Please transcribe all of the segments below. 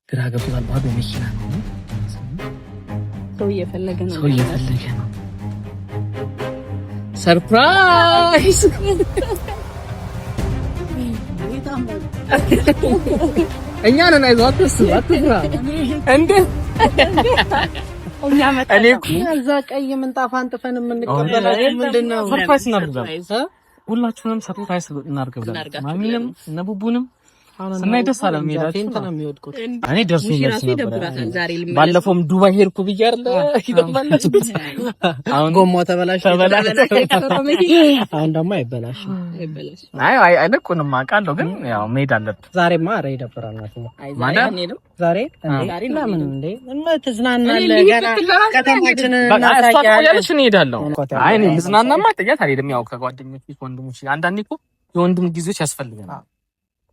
ግራ ገብቷል። ባዶ መኪና ነው። ሰው እየፈለገ ነው። ሰርፕራይዝ እኛ ነን። አይዞህ አትፍራ እንዴ እኔ እዛ ቀይ ምንጣፍ አንጥፈን የምንቀበላችሁ ምንድነው? ሰርፕራይዝ እናድርጋለን። ሁላችሁንም ሰርፕራይዝ እናድርጋለን። ማሚንም እነ ቡቡንም ስናይ ደስ አለ። ሜዳችን እንትና የሚወድቁት እኔ ደርሶኛል ነበር። ባለፈውም ዱባይ ሄድኩ ብዬ አይደል? አሁን ጎማው ተበላሽ። አሁን ደግሞ አይበላሽም። አይ አይለቁንም አውቃለሁ፣ ግን ያው መሄድ አለብን። ዛሬማ ኧረ ይደብራል ማለት ነው። ዛሬ ለምን እንዴ ትዝናናለህ? ገና ከተማችንን እናሳያለን። እንሄዳለሁ። አይ እኔ ልዝናናማ ጥያት አልሄድም። ያው ከጓደኞች ወንድሞች አንዳንዴ እኮ የወንድም ጊዜዎች ያስፈልገናል።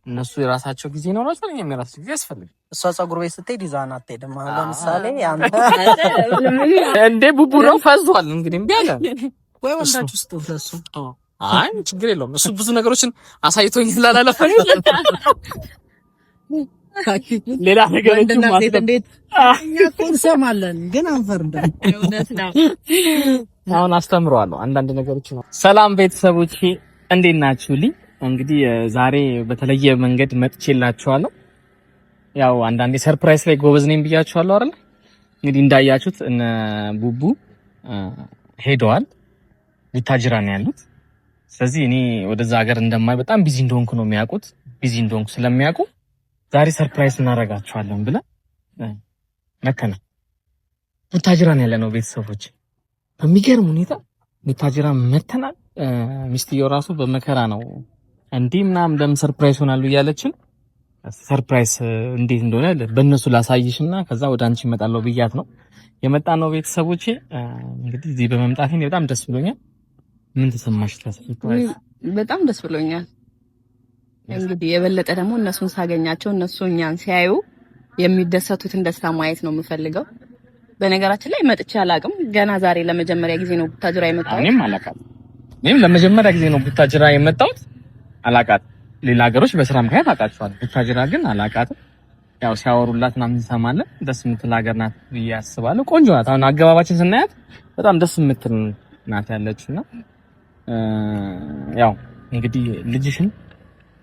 እነሱ የራሳቸው ጊዜ ነው ራሱ እኛም የራሳችን ጊዜ ያስፈልጋል። እሷ ፀጉር ቤት ስትሄድ ይዛና አትሄድም። ለምሳሌ አንተ እንዴ ቡቡ ነው ፈዟል። እንግዲህ እምቢ አለ ወይ ወንዳችሁ ውስጥ ለሱ አይ ችግር የለውም። እሱ ብዙ ነገሮችን አሳይቶኝ ስላላለፈ ሌላ ነገሮችን ማለት እንዴት እንሰማለን ግን አንፈርድም። እውነት ነው። አሁን አስተምረዋለሁ አንዳንድ ነገሮች ነው። ሰላም ቤተሰቦቼ እንዴት ናችሁልኝ? እንግዲህ ዛሬ በተለየ መንገድ መጥቼላችኋለሁ። ያው አንዳንዴ ሰርፕራይዝ ላይ ጎበዝ ነኝ ብያችኋለሁ አይደል? እንግዲህ እንዳያችሁት እነ ቡቡ ሄደዋል። ቡታጅራ ነው ያሉት። ስለዚህ እኔ ወደዛ ሀገር እንደማይ በጣም ቢዚ እንደሆንኩ ነው የሚያውቁት። ቢዚ እንደሆንኩ ስለሚያውቁ ዛሬ ሰርፕራይዝ እናደርጋችኋለን ብለን መተናል። ቡታጅራ ነው ያለነው ቤተሰቦች። በሚገርም ሁኔታ ቡታጅራ መተናል። ሚስትየው ራሱ በመከራ ነው እንዴ ምናምን ለምን ሰርፕራይዝ ሆናሉ እያለችን ሰርፕራይዝ እንዴት እንደሆነ በእነሱ ላሳይሽና ከዛ ወደ አንቺ እመጣለሁ ብያት ነው የመጣነው ቤተሰቦቼ። እንግዲህ እዚህ በመምጣቴ በጣም ደስ ብሎኛል። ምን ተሰማሽ? ሰርፕራይዝ በጣም ደስ ብሎኛል። እንግዲህ የበለጠ ደግሞ እነሱን ሳገኛቸው እነሱ እኛን ሲያዩ የሚደሰቱትን ደስታ ማየት ነው የምፈልገው። በነገራችን ላይ መጥቼ አላውቅም። ገና ዛሬ ለመጀመሪያ ጊዜ ነው ቡታጅራ የመጣሁት። እኔም ለመጀመሪያ ጊዜ ነው ቡታጅራ የመጣሁት። አላውቃት ሌላ ሀገሮች በስራ ምክንያት አውቃቸዋለሁ። ቡታጅራ ግን አላውቃትም። ያው ሲያወሩላት ምናምን እንሰማለን። ደስ የምትል ሀገር ናት ብዬ አስባለሁ። ቆንጆ ናት። አሁን አገባባችን ስናያት በጣም ደስ የምትል ናት ያለችውና ያው እንግዲህ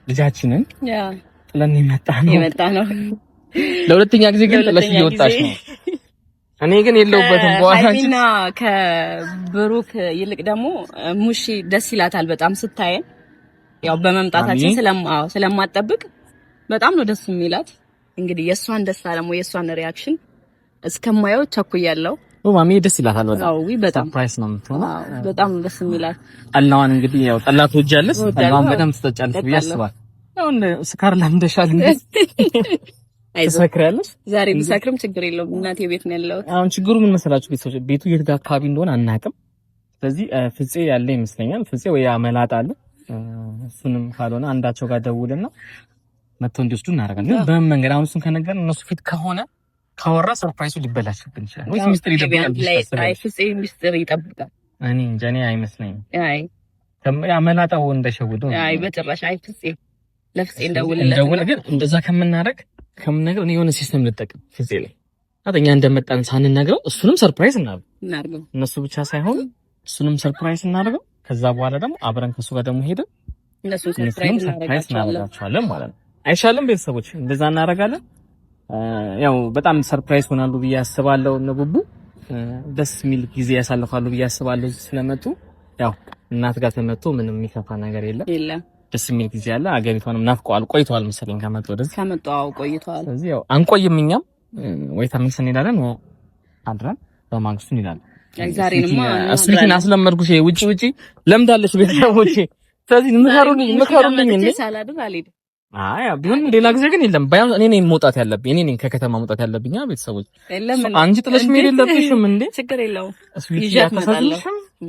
ልጃችንን ጥለን የመጣ ነው። ለሁለተኛ ጊዜ ግን ጥለሽ እየወጣሽ ነው። እኔ ግን የለውበትም። በኋላችን ከብሩክ ይልቅ ደግሞ ሙሺ ደስ ይላታል በጣም ስታየን። ያው በመምጣታችን ስለማጠብቅ በጣም ነው ደስ የሚላት። እንግዲህ የሷን ደስታ ደግሞ የሷን ሪአክሽን እስከማየው ቸኩያለሁ። ማሚ ደስ ይላታል በጣም። አዎ በጣም ሰርፕራይዝ ነው የምትሆነው። በጣም ደስ የሚላት ጠላዋን እንግዲህ ያው ጠላ ትወጃለሽ። ጠላዋን በደንብ ትጠጫለሽ ብዬ አስባለሁ። ያው ስካር ለምደሻል እንዴ? ትሰክሪያለሽ? ዛሬ ብሰክርም ችግር የለውም። እናቴ ቤት ነው ያለሁት። አሁን ችግሩ ምን መሰላችሁ ቤተሰቦች፣ ቤቱ የት ጋር አካባቢ እንደሆነ አናውቅም። ስለዚህ ፍፄ ያለ ይመስለኛል። ፍፄ ወይ አመላጣ አለ። እሱንም ካልሆነ አንዳቸው ጋር ደውልና መጥተው እንዲወስዱ እናደርጋለን። ግን በምን መንገድ አሁን እሱን ከነገርን እነሱ ፊት ከሆነ ካወራ ሰርፕራይዙ ሊበላሽብን ይችላል። ወይስ ሚስጥር ይደብቃል? አይ ፍፄ ሚስጥር ይጠብቃል። እኔ እንጃ፣ እኔ አይመስለኝም። አይ አመላጣው እንደሸውደው አይ በጭራሽ። አይ ፍፄ ለፍፄ እንደውልለት ግን እንደዛ ከምናደርግ ከምንነግር እኔ የሆነ ሲስተም ልጠቅም ፍፄ ላይ አተኛ እንደመጣን ሳንነግረው እሱንም ሰርፕራይዝ እናድርገው። እነሱ ብቻ ሳይሆን እሱንም ሰርፕራይዝ እናድርገው። ከዛ በኋላ ደግሞ አብረን ከሱ ጋር ደግሞ ሄደን እነሱን ሰርፕራይዝ እናደርጋቸዋለን ማለት ነው። አይሻልም ቤተሰቦች? እንደዛ እናደርጋለን። ያው በጣም ሰርፕራይዝ ሆናሉ ብዬ አስባለሁ። እነ ቡቡ ደስ የሚል ጊዜ ያሳልፋሉ ብዬ አስባለሁ ስለመጡ። ያው እናት ጋር ተመቶ ምንም የሚከፋ ነገር የለም። ደስ የሚል ጊዜ አለ። አገሪቷንም ናፍቀዋል፣ ቆይተዋል መሰለኝ ከመጡ ወደዚህ ቆይተዋል። ስለዚህ ያው አንቆይም። እኛም ወይ ተመልሰን እንሄዳለን ወይ አድረን በማግስቱ እንሄዳለን። ዛሬንማ እሱን አስለመድኩሽ። ውጪ ለምዳለሽ ቤተሰቦቼ። ስለዚህ ምከሩልኝ እንዴ ሳላድር አልሄድም። አይ ቢሆን ሌላ ጊዜ ግን የለም። ባይሆን እኔ ነኝ መውጣት ያለብኝ፣ እኔ ነኝ ከከተማ መውጣት ያለብኝ። ቤተሰቦች አንቺ ጥለሽ መሄድ የለብሽም እንዴ። ችግር የለውም ይዣት እመጣለሁ።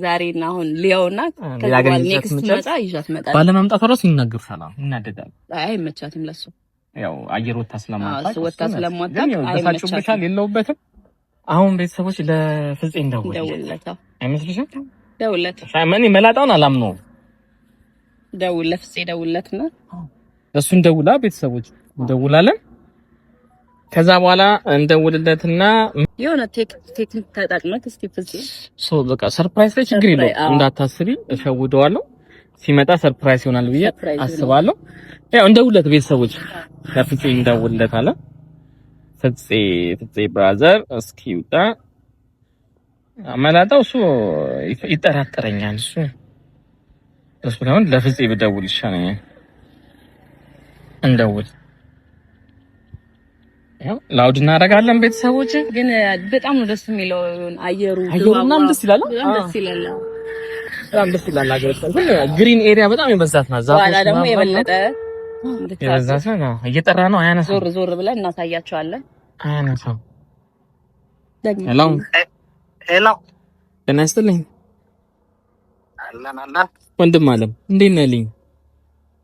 ዛሬና አሁን ሊያውና ከዛ ኔክስት መጣ ይዣት እመጣለሁ። ባለመምጣት ራሱ ይናገርሻል፣ ይናደዳል። አይ አይመቻትም ለሱ። ያው አየር ወጣ ስለማታውቅ አይመቻትም። የለውበትም። አሁን ቤተሰቦች ለፍፄ እንደውልለት አይመስልሽም? ደውልለት። ማን መላጣውን አላምነውም። ደውልለት ፍፄ ደውልለትና እሱን ደውላ ቤተሰቦች እንደውላለን። ከዛ በኋላ እንደውልለትና የሆነ ቴክኒክ ተጠቅመህ እስቲ ፍፄ በቃ ሰርፕራይዝ ላይ ችግር የለውም እንዳታስቢ፣ እሸውደዋለሁ። ሲመጣ ሰርፕራይዝ ይሆናል ብዬ አስባለሁ። ያው እንደውልለት ቤተሰቦች ከፍፄ እንደውልለት አለ ፍፄ ብራዘር እስኪ ውጣ። አመላጣው እሱ ይጠራጠረኛል። እሱ ነው ለፍፄ ብደውል ይሻለኛል። እንደውል ያው ላውድ እናደርጋለን። ቤተሰቦች ግን በጣም ነው ደስ የሚለው አየሩ ደስ ይላል። በጣም ደስ ይላል። ግሪን ኤሪያ በጣም የበዛት ናት። ዛሬ ደግሞ የበለጠ የበዛት ነው። እየጠራ ነው። አያነሳም። ዞር ብለን እናሳያቸዋለን። አያነሳም። ሄሎ ጤና ይስጥልኝ። አለን ወንድም አለም እንዴት ነህ? ልኝ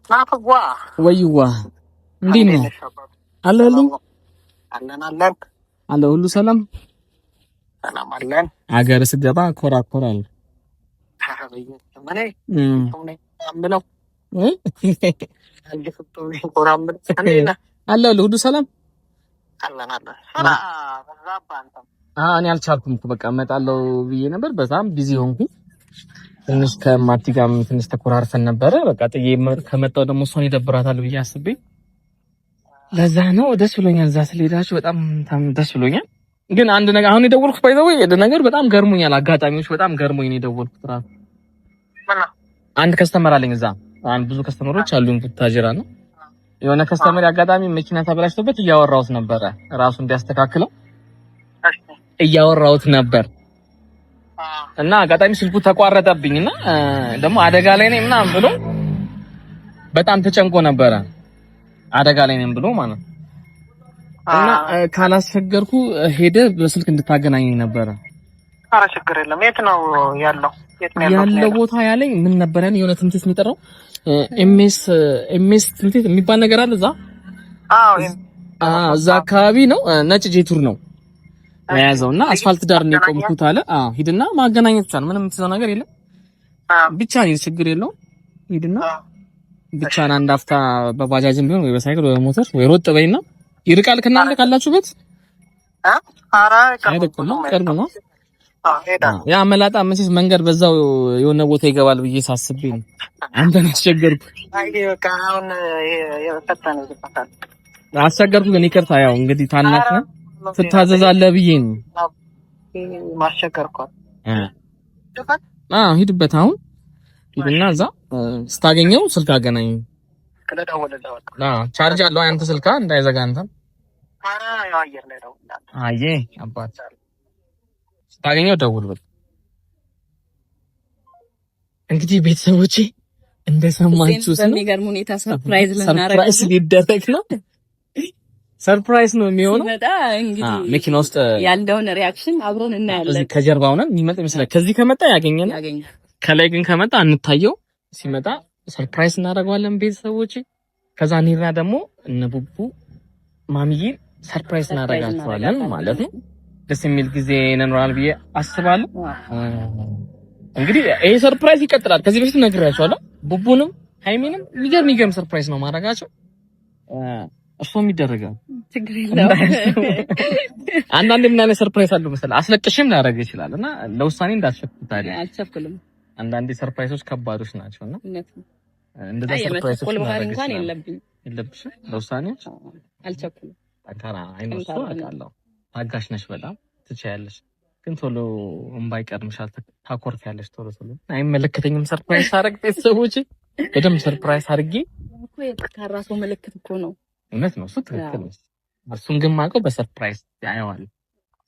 ናፍጓ ወይዋ እንዴት ነህ? አለሉ አለን አለ ሁሉ ሰላም አለን። አገር ስትገባ ኮራኮራል አለሉ ሁሉ ሰላም እኔ አልቻልኩም እኮ በቃ እመጣለሁ ብዬ ነበር። በጣም ቢዚ ሆንኩ። ትንሽ ከማርቲ ጋርም ትንሽ ተኮራርፈን ነበረ። በቃ ጥዬ ከመጣሁ ደግሞ እሷን ይደብራታል ብዬ አስቤ ለዛ ነው። ደስ ብሎኛል። እዛ ስለሄዳችሁ በጣም ደስ ብሎኛል። ግን አንድ ነገር አሁን የደወልኩት ባይዘው ነገር በጣም ገርሞኛል። አጋጣሚዎች በጣም ገርሞኝ ነው የደወልኩት። ራሱ አንድ ከስተመር አለኝ እዛ። ብዙ ከስተመሮች አሉኝ ቡታጅራ ነው። የሆነ ከስተመር አጋጣሚ መኪና ተበላሽቶበት እያወራሁት ነበረ ራሱ እንዲያስተካክለው እያወራሁት ነበር እና አጋጣሚ ስልኩ ተቋረጠብኝና ደግሞ አደጋ ላይ ነኝ ምናምን ብሎ በጣም ተጨንቆ ነበረ። አደጋ ላይ ነኝ ብሎ ማለት እና ካላስቸገርኩ ሄደ በስልክ እንድታገናኘኝ ነበረ። ኧረ ችግር የለም። የት ነው ያለው? ያለው ቦታ ያለኝ ምን ነበር ያለኝ የሆነ ትምህርት የሚጠራው ኤምኤስ ትምህርት የሚባል ነገር አለ እዛ። እዛ አካባቢ ነው። ነጭ ጄቱር ነው የያዘውና አስፋልት ዳር ነው የቆምኩት አለ። ሂድና ማገናኘት ብቻ ነው፣ ምንም የምትይዘው ነገር የለም። ብቻ ነው ችግር የለውም። ሂድና ብቻ አንድ አፍታ በባጃጅም ቢሆን ወይ በሳይክል ወይ በሞተር ወይ ሮጥ በይና ይርቃል ከእናንተ ካላችሁበት። ኧረ ቅርብ ነው። ያ መላጣ መቼስ መንገድ በዛው የሆነ ቦታ ይገባል ብዬ ሳስብኝ ነው አንተን አስቸገርኩ። አስቸገርኩ ግን ይቅርታ። ያው እንግዲህ ታናሽ ነህ ትታዘዛለህ ብዬ ነው ማስቸገርኳት። ሂድበት አሁን ሂድና እዛ ስታገኘው ስልክ አገናኝ። ቻርጅ አለው አንተ ስልካ እንዳይዘጋ አንተም። አየ አባት ስታገኘው ደውልበት። እንግዲህ ቤተሰቦቼ እንደሰማችሁ በሚገርም ሁኔታ ሰርፕራይዝ ሊደረግ ነው። ሰርፕራይዝ ነው የሚሆነው። እንግዲህ መኪና ውስጥ ያለውን ሪአክሽን አብሮን እናያለን። ከጀርባ ሆነን የሚመጣ ይመስላል። ከዚህ ከመጣ ያገኘናል። ከላይ ግን ከመጣ እንታየው። ሲመጣ ሰርፕራይዝ እናደርገዋለን ቤተሰቦቼ። ከዛ ኒራ ደግሞ እነ ቡቡ ማሚዬ ሰርፕራይዝ እናደርጋቸዋለን ማለት ነው። ደስ የሚል ጊዜ ይኖራል ብዬ አስባለሁ። እንግዲህ ይሄ ሰርፕራይዝ ይቀጥላል። ከዚህ በፊት ነግሬያቸዋለሁ። ቡቡንም ሃይሚንም የሚገርም ሰርፕራይዝ ነው ማድረጋቸው። እሱም ይደረጋል። ችግር የለውም። አንዳንዴ ምን አይነት ሰርፕራይዝ አለው መሰለህ አስለቅሽም ሊያደርግ ይችላል እና ለውሳኔ እንዳትሸፍቱ ታዲያ። አልቸኩልም። አንዳንዴ ሰርፕራይዞች ከባዶች ናቸውና እንደዛ ሰርፕራይዝ እንኳን የለብሽም ለውሳኔዎች አልቸኩልም። ጠንካራ አይነሱ አውቃለሁ። ታጋሽ ነሽ በጣም ትችያለሽ። ግን ቶሎ እምባይ ቀርምሻል። ታኮርፊያለሽ ቶሎ አይመለከተኝም። ሰርፕራይዝ አደረግ ቤተሰቦቼ በደምብ ሰርፕራይዝ አድርጌ እኮ የጠንካራ ሰው ምልክት እኮ ነው። እውነት ነው። እሱ ትክክል ነው። እሱን ግን ማውቀው በሰርፕራይዝ ያየዋል።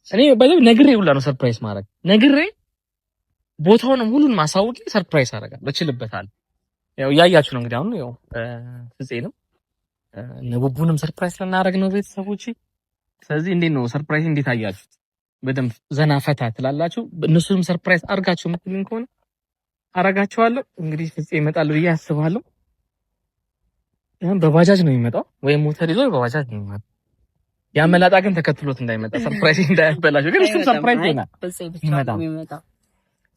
እኔ በደምብ ነግሬ ሁላ ነው ሰርፕራይዝ ማድረግ ነግሬ ቦታውንም ሁሉን ማሳወቅ ሰርፕራይዝ አደርጋለሁ። እችልበታለሁ። ያው ያያችሁ ነው እንግዲህ አሁን ያው ፍፄንም ነቡቡንም ሰርፕራይዝ ልናደርግ ነው ቤተሰቦቼ። ስለዚህ እንዴት ነው ሰርፕራይዝ እንዴት አያችሁት? በደንብ ዘና ፈታ ትላላችሁ። እነሱንም ሰርፕራይዝ አድርጋችሁ የምትሉኝ ከሆነ አረጋቸዋለሁ። እንግዲህ ፍፄ ይመጣል ብዬ አስባለሁ። በባጃጅ ነው የሚመጣው ወይም ሞተር ይዞ በባጃጅ ነው የሚመጣው። ያመላጣ ግን ተከትሎት እንዳይመጣ ሰርፕራይዝ እንዳያበላሽ። ግን እሱ ሰርፕራይዝ ይሆናል።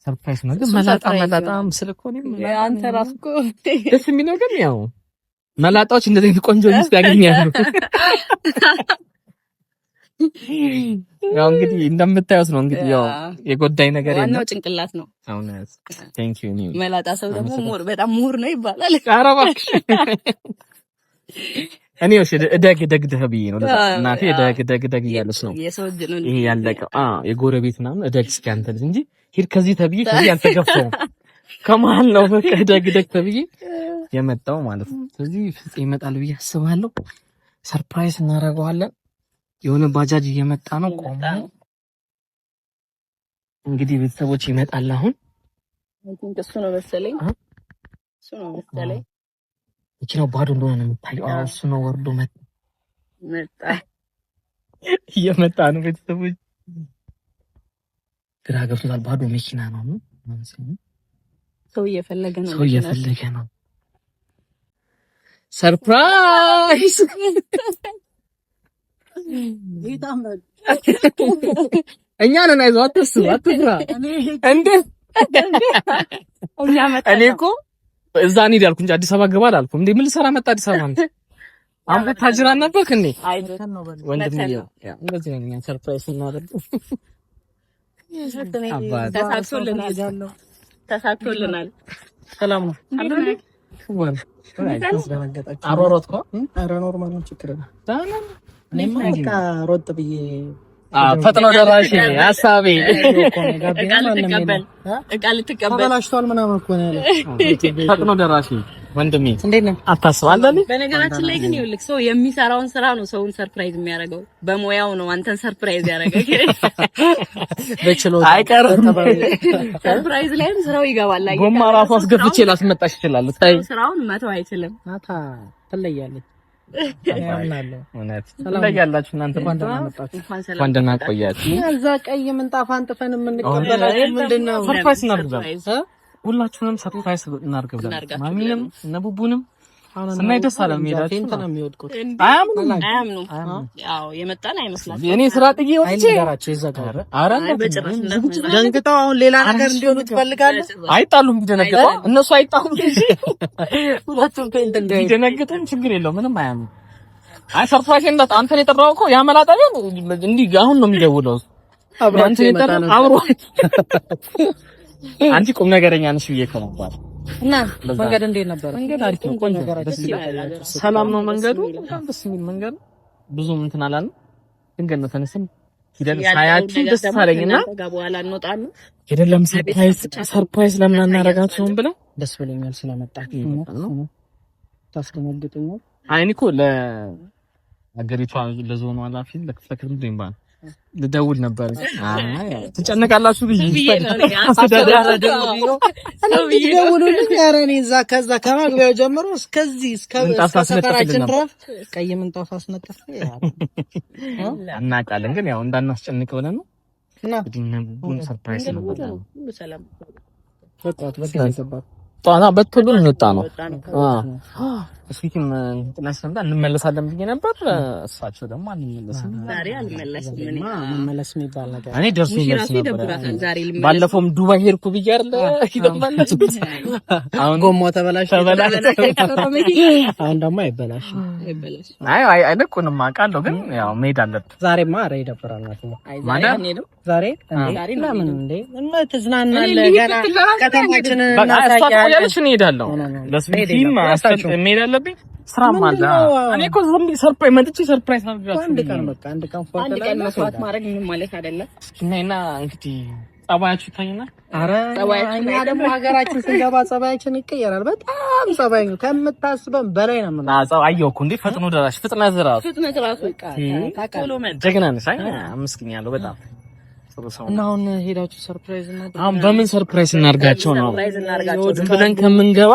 ሰርፕራይዝ ነው ግን መላጣም ስለኮኒ አንተ ራስህ እኮ ደስ የሚለው ግን ያው መላጣዎች እንደዚህ ቆንጆ ሚስት ያገኛሉ። ያው እንግዲህ እንደምታዩት ነው እንግዲህ ያው የጎዳኝ ነገር የለም። ዋናው ጭንቅላት ነው። አውነት ቴንክ ዩ ኒው መላጣ ሰው ደግሞ በጣም ምሁር ነው ይባላል። ኧረ እባክሽ እኔ እደግ ተብዬ ነው እናቴ እደግ እያለች ነው ይሄ ያለቀው። የጎረቤት ምናምን እደግ እስኪ አንተ ልጅ እንጂ ሂድ ከዚህ ተብዬ ከዚህ አልተገፋሁም። ከመሀል ነው በቃ እደግ ተብዬ የመጣው ማለት ነው። ስለዚህ ፍፄ ይመጣል ብዬ አስባለሁ። ሰርፕራይዝ እናደርገዋለን። የሆነ ባጃጅ እየመጣ ነው ቆሞ እንግዲህ ቤተሰቦች ይመጣል። አሁን እሱ ነው መሰለኝ መኪናው ባዶ እንደሆነ ነው የሚታየው። እሱ ነው ወርዶ መጣ እየመጣ ነው። ቤተሰቦች ግራ ገብቶታል። ባዶ መኪና ነው ሰው እየፈለገ ነው። ሰርፕራይዝ እኛ ነን። አይዞህ አትፍራ እንዴ እኔ እኮ እዛ እንሂድ አልኩ እንጂ አዲስ አበባ ገባ አላልኩም እንዴ። ምን ልሰራ መጣ አዲስ አበባ ነው? አምቦ ታጅራ ነበርክ እንዴ? ወንድም ይኸው እንደዚህ ነው። እኛ ሰርፕራይዝ እናደርገው ተሳክቶልናል። ሰላም ነው። አሮሮት እኮ ኧረ ኖርማል ነው። ችግር ነው። እኔማ በቃ ሮጥ ብዬ ፈጥኖ ደራሽ ሀሳቤ እቃ ልትቀበል ተበላሽቷል ምናምን እኮ ነው ያለው። ፈጥኖ ደራሽ ወንድሜ እንዴት ነህ? አታስብ አለልኝ። በነገራችን ላይ ግን ይኸውልህ ሰው የሚሰራውን ስራ ነው ሰውን ሰርፕራይዝ የሚያደርገው። በሙያው ነው አንተን ሰርፕራይዝ ያደረገው። በችሎታ አይቀርም። ሰርፕራይዝ ላይም ስራው ይገባል። ጎማ ራሱ አስገብቼ ላስመጣሽ ይችላል። ታይ ስራውን መተው አይችልም። ናታ ትለያለች። ያላችሁ እናንተ እንኳን ደህና ቆያችሁ። እዛ ቀይ ምንጣፍ አንጥፈን የምንቀበላችሁ ምንድነው? ሰርፕራይዝ እናድርጋለን። ሁላችሁንም ሰርፕራይዝ እናድርጋለን። ማሚንም እነ ቡቡንም ስናይ ደስ አለ። ሜዳችን እንትን ነው የሚወድቁት። አያምኑም። ያው የመጣን አይመስላችሁም። እኔ ስራ ጥዬ ወጥቼ ጋራቸው ይዘጋራ። ኧረ ደንግጠው አሁን ሌላ ነገር እንዲሆኑ ትፈልጋለህ? አይጣሉም። ቢደነግጠው እነሱ አይጣሉም። ሁለቱም ቢደነግጡም ችግር የለውም። ምንም አያምኑም። አይ ሰርፕራይዝ እንዳት አንተን የጠራው እኮ ያመላጣው እንዲህ አሁን ነው የሚደውለው። አንተ የጠራው አብሮ አንቺ ቁም ነገረኛ ነሽ ብዬ ከመባል እና መንገድ እንዴት ነበር? መንገድ አሪፍ ነው። ቆንጆ ሰላም ነው መንገዱ። በጣም ደስ የሚል መንገድ ብዙ እንትን አላለም። ድንገት ነው ተነስን ሂደን ሳያችሁ ደስ አለኝና በኋላ እንወጣለን። ሄደን ሰርፕራይዝ ለምን አናረጋቸውም ብለው ደስ ብሎኛል ስለመጣችሁ ነው። ታስደነግጡኛል። አይ እኔ እኮ ለአገሪቷ ለዞኑ ኃላፊ ለክፍለ ከተማ ድንባን ልደውል ነበር። አይ ትጨነቃላችሁ ብዬ ደውሉልኝ። ኧረ እኔ እዛ ከዛ ከመግቢያው ጀምሮ እስከዚህ እስከ ሰፈራችን ድረስ ቀይ ምንጣፍ አስነጥፍ እናውቃለን፣ ግን ያው እንዳናስጨንቅ ብለን ነው እና ቡን ሰርፕራይዝ ነው። ሁሉ ሰላም ጧና በትሉ እንወጣ ነው። እስኪም ተነስተን እንመለሳለን ብዬ ነበር። እሳቸው ደግሞ አንመለስም። ዛሬ አልመለስም። መመለስ የሚባል ነገር እኔ ደርሶ መልስ ነበር። ባለፈውም ዱባይ ሄድኩ ብዬ አይደለ? አሁን ጎማው ተበላሽ። አሁን ደግሞ አይበላሽም። አይ አይለቁንም አውቃለሁ፣ ግን ያው መሄድ አለብን። ዛሬማ ኧረ ይደብራል ማለት ነው። ዛሬ ለምን እንዴ? ትዝናናለህ? ገና ከተማችንን እናሳያለን። እንሄዳለሁ ለስፒም መሄድ አለብኝ። ስራም አለ። እኔ እኮ ዝም ብዬ ሰርፕራይዝ መጥቼ ሰርፕራይዝ አድርጋችሁ አንድ ቀን መስዋዕት ማድረግ ምን ማለት አይደለም። እና እንግዲህ ጸባያችሁ ይታየናል። ኧረ እኛ ደግሞ ሀገራችን ስንገባ ጸባያችን ይቀየራል። በጣም ጸባይ ነው ከምታስበን በላይ ነው። ምን አየሁ እኮ እንዴ! ፈጥኖ ደራሽ ፍጥነት ራሱ ጀግና ነሽ። አይ አመስግኛለሁ በጣም እና አሁን ሄዳችሁ ሰርፕራይዝ እና አሁን በምን ሰርፕራይዝ እናርጋቸው ነው ብለን ከምንገባ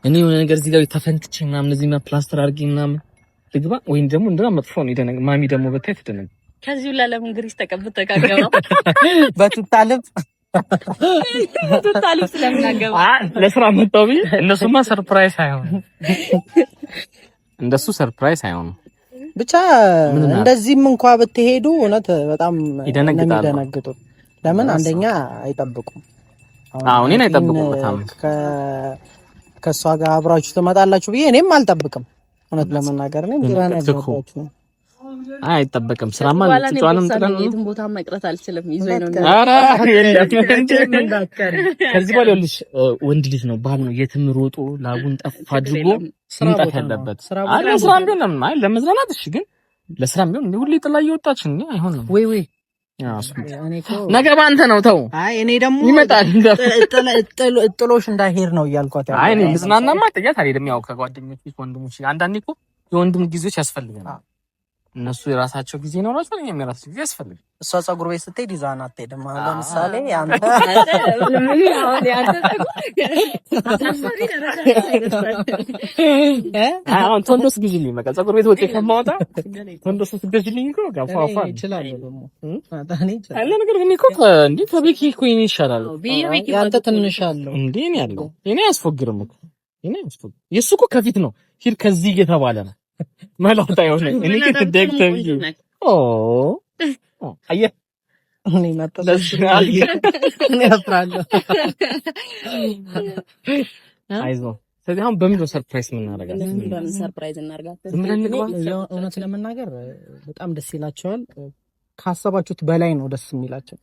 እኔ የሆነ ነገር እዚህ ጋር ተፈንክቼ ምናምን እዚህ ጋር ፕላስተር አድርጌ ምናምን ልግባ ወይም ደግሞ እንደና መጥፎ ነው ይደነግ ማሚ ደግሞ በታይ ትደነግ ከዚሁ ለምን ግሪስ ተቀብጥ ተጋገባ በትታለብ ስለምናገባ ለስራ መጣው ቢ እነሱማ ሰርፕራይዝ አይሆን እንደሱ ሰርፕራይዝ አይሆን ብቻ እንደዚህም እንኳን ብትሄዱ እውነት በጣም ይደነግጣሉ። ለምን አንደኛ አይጠብቁም። እኔን አይጠብቁም። በጣም ከሷ ጋር አብራችሁ ትመጣላችሁ ብዬ እኔም አልጠብቅም። እውነት ለመናገር ነው አይጠበቅም። ስራማ ጭጫንም ጥለን የትም ቦታ መቅረት አልችልም። ይዞኝ ነው። ኧረ ከዚህ በኋላ ልጅ ወንድ ልጅ ነው ባል ነው የትም ሮጦ ላቡን ጠፍ አድርጎ መምጣት ያለበት። አረ ስራም ቢሆን አይ ለመዝናናት እሺ፣ ግን ለስራም ቢሆን ሁሌ ጥላ እየወጣች ነው አይሆንም። ወይ ነገ ባንተ ነው ተው። አይ እኔ ደግሞ ይመጣል ጥሎሽ እንዳይሄድ ነው እያልኳት። አይ እኔ ልዝናናማ ጥያት አልሄድም። ያው ከጓደኞች ወንድሞች አንዳንዴ እኮ የወንድም ጊዜዎች ያስፈልገናል። እነሱ የራሳቸው ጊዜ ይኖራቸዋል፣ እኛም የራሳችን ጊዜ ያስፈልጋል። እሷ ፀጉር ቤት ስትሄድ ይዛን አትሄድም። ለምሳሌ አንተ አሁን ቶንዶስ ግዢልኝ፣ በቃ ፀጉር ቤት ወጪ ከማወጣ ቶንዶስ ስትገዢልኝ እኮ ጋፋፋ ይችላል ደግሞ አለ ነገር ግን እኮ እንዴ ከቤኪ እኮ ይሻላል። ያንተ ትንሽ አለው እንዴ እኔ ያለው እኔ አያስፎግርም እኮ እኔ አያስፎግርም። የእሱ እኮ ከፊት ነው ሂድ ከዚህ እየተባለ ነው መላውጣ የሆነ እኔ ከደግተው አየህ እኔ መጣለሽ እኔ አፍራለሁ። አይዞህ ስለዚህ አሁን በምን ነው ሰርፕራይዝ የምናደርጋለን? በምን ሰርፕራይዝ እናደርጋለን? እውነት ለመናገር በጣም ደስ ይላቸዋል። ካሰባችሁት በላይ ነው ደስ የሚላቸው።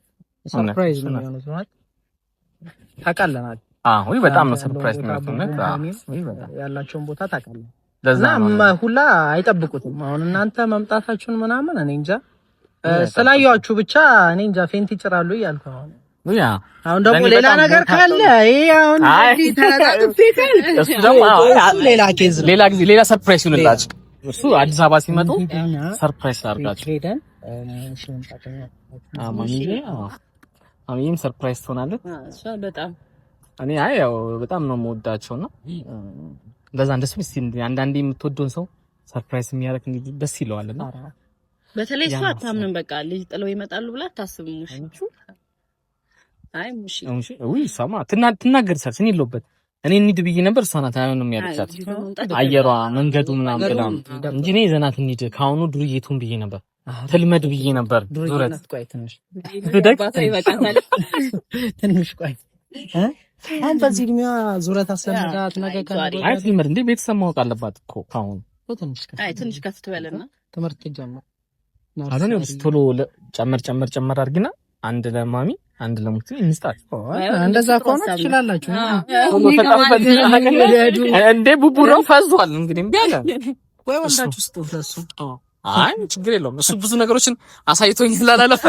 ሰርፕራይዝ ነው የሚሆነው ማለት ታውቃለህ። አዎ በጣም ነው ሰርፕራይዝ ነው ያላቸውን ቦታ ታውቃለህ። ለዛ ሁላ አይጠብቁትም። አሁን እናንተ መምጣታችሁን ምናምን እኔ እንጃ ስላያችሁ ብቻ እኔ እንጃ ፌንት ይጭራሉ እያልኩ ነው። ያ አሁን ደግሞ ሌላ ነገር ካለ ይሄ አሁን ሌላ ኬዝ ሌላ ጊዜ ሌላ ሰርፕራይዝ ይሁንላችሁ። እሱ አዲስ አበባ ሲመጡ ሰርፕራይዝ አድርጋችሁ ሄደን አሚም ሰርፕራይዝ ትሆናለህ። በጣም እኔ ያው በጣም ነው የምወዳቸው ነው እንደዛ እንደዚህ አንዳንዴ የምትወደውን ሰው ሰርፕራይዝ የሚያደርግ እንግዲህ ደስ ይለዋልና በተለይ እሷ አታምንም። በቃ ልጅ ጥለው ይመጣሉ ብላ አታስብም። አይ ወይ ሰማ ትናገርሳለች። እኔ የለሁበት እኔ እንሂድ ብዬ ነበር። እሷ ናት አይሆንም ያለቻት አየሯ መንገዱ ምናምን ብላ እንጂ እኔ ዘናት እንሂድ ካሁኑ ዱርዬቱን ብዬ ነበር ትልመድ ብዬ ነበር። ዙረት ቆይ ትንሽ ቆይ አሁን በዚህ እድሜዋ ዙረት አስለምዳት ነገ ከነገ አይ ትልመድ እንዴ ቤተሰብ ማወቅ አለባት እኮ ካሁኑ ትንሽ ከፍ ትበልና ትምህርት ጀምር አሁን ነው ቶሎ ጨመር አድርጊና አንድ ለማሚ አንድ ለሙቲ እንስጣት። እንደዛ ከሆነ ትችላላችሁ። እንዴ ቡቡ ነው ፈዟል እንግዲህ እምቢ አለ ወይ ወንዳችሁ ስጡት ለሱ። አይ ችግር የለውም እሱ ብዙ ነገሮችን አሳይቶኝ ስላላለፈ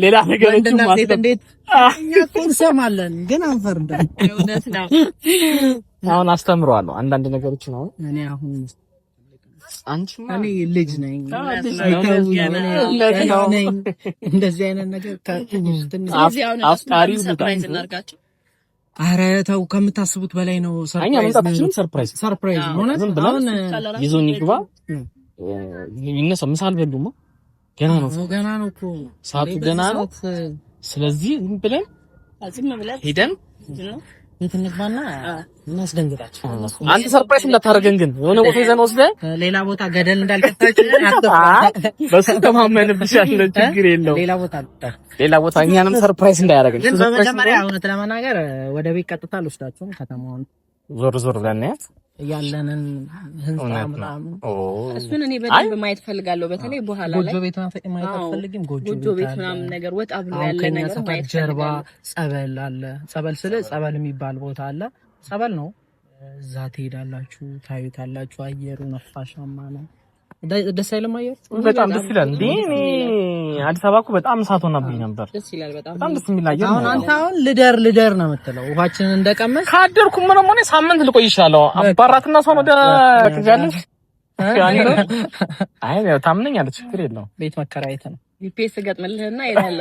ሌላ ነገሮችን ማለት እንዴት እኛ እኮ እንሰማለን ግን አንፈርድም። እውነት ነው። አሁን አስተምረዋለሁ አንዳንድ ነገሮችን አሁን እኔ አሁን እኔ ልጅ ነኝ እንደዚህ አይነት ነገር አፍቃሪው ኧረ ተው ከምታስቡት በላይ ነው። ሰርፕራይዝ ሆነ አሁን ይዞኝ ይግባ ይነሳ ምሳ አልበሉማ ገና ነው እኮ ሰዓቱ ገና ነው። ስለዚህ ዝም ብለን ሄደን እንትንባና እናስደንግጣቸው። አንተ ሰርፕራይዝ እንዳታረገን ግን የሆነ ቦታ ይዘን ወስደህ ሌላ ቦታ ገደል እንዳልከታችሁ በሱ ተማመንብሻለሁ። ችግር የለውም። ሌላ ቦታ እኛንም ሰርፕራይዝ እንዳያረገን ግን በመጀመሪያ እውነት ለመናገር ወደ ቤት ቀጥታ አልወስዳችሁም። ከተማውን ዞር ብለን ያት ያለንን ህንጻ ምናምን እሱን እኔ በደንብ ማየት ፈልጋለሁ። በተለይ በኋላ ላይ ጎጆ ቤት ማየት አትፈልጊም? ጎጆ ቤት ምናምን ነገር ወጣ ብሎ ያለ ነገር ማየት ጀርባ ጸበል አለ። ጸበል የሚባል ቦታ አለ። ጸበል ነው። እዛ ትሄዳላችሁ፣ ታዩታላችሁ። አየሩ ነፋሻማ ነው። ደስ አይልም? አየር በጣም ደስ ይላል። እንዴ እኔ አዲስ አበባ እኮ በጣም እሳት ሆናብኝ ነበር። ደስ ይላል። በጣም ደስ የሚል አየር። አሁን አንተ አሁን ልደር ነው የምትለው። ውሃችንን እንደቀመስ ካደርኩ ምንም ሆነ ሳምንት ልቆይ ይሻለው። አባራትና ሰው ወደ ከጃለሽ አይ ያው ታምነኛለች። ችግር የለውም። ቤት መከራየት ነው። ጂፒኤስ ገጥመልህና ይላል።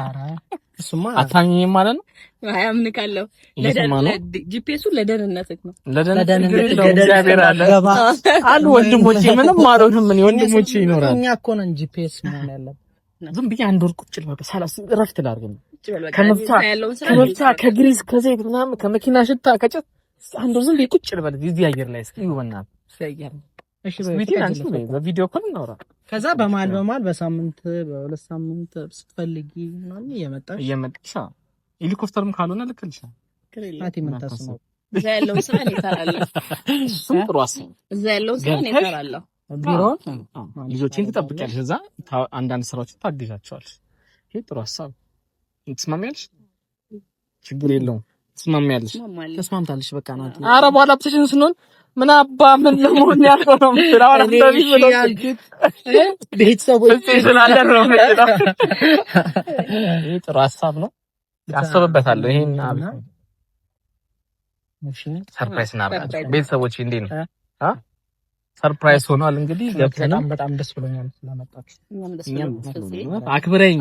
አረ እሱማ አታኝም ማለት ነው። አያምንካለሁ። ጂፒኤሱ ለደህንነትህ ነው። ለደህንነትህ እግዚአብሔር አሉ ወንድሞቼ ምንም ማረውንም ምን ወንድሞቼ ይኖራል። እኛ እኮ ነን ጂፒኤስ መሆን ያለብን። ዝም ብዬ አንድ ወር ቁጭ ልበል ሳላስ እረፍት ላድርግ ነው። ከመፍታ ከግሪዝ ከዘይት ምናምን ከመኪና ሽታ ከጭስ አንድ ወር ዝም ብዬ ቁጭ ልበል እዚህ አየር ላይ እስኪ ይወናል። እሺ በቪዲዮ ኮል እናውራ። ከዛ በመሀል በሳምንት በሁለት ሳምንት ስትፈልጊ ምናምን እየመጣሽ ሄሊኮፕተርም ካልሆነ ልክልሻ አቲ ምን ታስበው እዛ ያለውን ስራ እኔ እሰራለሁ። እሱም ጥሩ ሀሳብ። እዛ ያለውን ስራ እኔ እሰራለሁ። ቢሮ ልጆችን ትጠብቂያለሽ፣ እዛ አንዳንድ ስራዎችን ታግዛቸዋለሽ። ይሄ ጥሩ ሀሳብ። ትስማሚያለሽ? ችግር የለውም። ትስማሚያለሽ? ተስማምታለሽ? በቃ ናት። ኧረ በኋላ ብቻሽን ስንሆን ምን አባ ምን ለመሆን ያልከው ነው የምትለው? አሁን እንደዚህ ብሎ ቤተሰቦች ስላለ ነው። ይሄ ጥሩ ሀሳብ ነው። አስብበታለሁ። ይሄን ሰርፕራይዝ እናደርጋቸው። ቤተሰቦች እንዴት ነው? ሰርፕራይዝ ሆኗል። እንግዲህ ገብተናል። በጣም ደስ ብሎኛል ስለመጣችሁ። አክብረኝ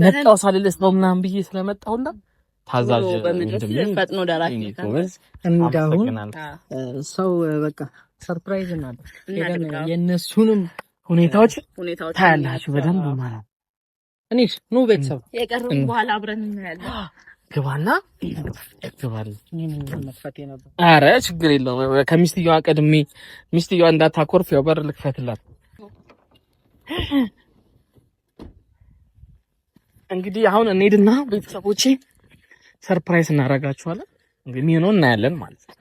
መጣሁ ሳልልስ ነው ምናምን ብዬ ስለመጣሁና ታዛዥ ፈጥኖ ደራሽ እንዳሁን ሰው በቃ ሰርፕራይዝ እናደርግ የእነሱንም ሁኔታዎች ታያላችሁ በደንብ ማለት ነው። እኔስ ኑ ቤተሰብ የቀረውን በኋላ አብረን እናያለን። ግባና ግባል። ኧረ ችግር የለውም። ከሚስትየዋ ቀድሜ ሚስትየዋ እንዳታኮርፍ ያው በር ልክፈትላት። እንግዲህ አሁን እንሂድና ቤተሰቦቼ ሰርፕራይዝ እናደርጋችኋለን። እንግዲህ ምን እናያለን ማለት ነው።